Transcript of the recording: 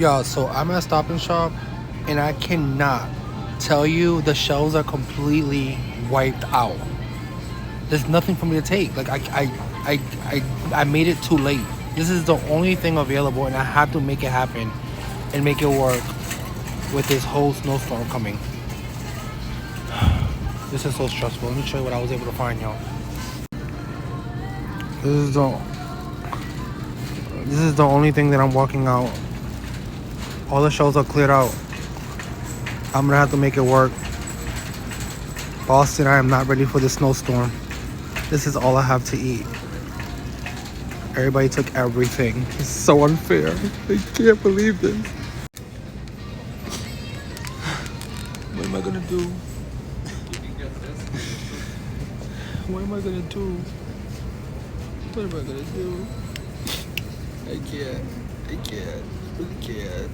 Yo, so I'm at Stop and Shop, and I cannot tell you the shelves are completely wiped out. There's nothing for me to take. Like I made it too late. This is the only thing available, and I have to make it happen and make it work with this whole snowstorm coming. This is so stressful. Let me show you what I was able to find, y'all. This is the this is the only thing that I'm walking out. All the shelves are cleared out. I'm gonna have to make it work. Boston, I am not ready for the snowstorm. This is all I have to eat. Everybody took everything. It's so unfair. I can't believe this. What am I gonna do? What am I gonna do? What am I gonna do? I can't. I can't. I can't.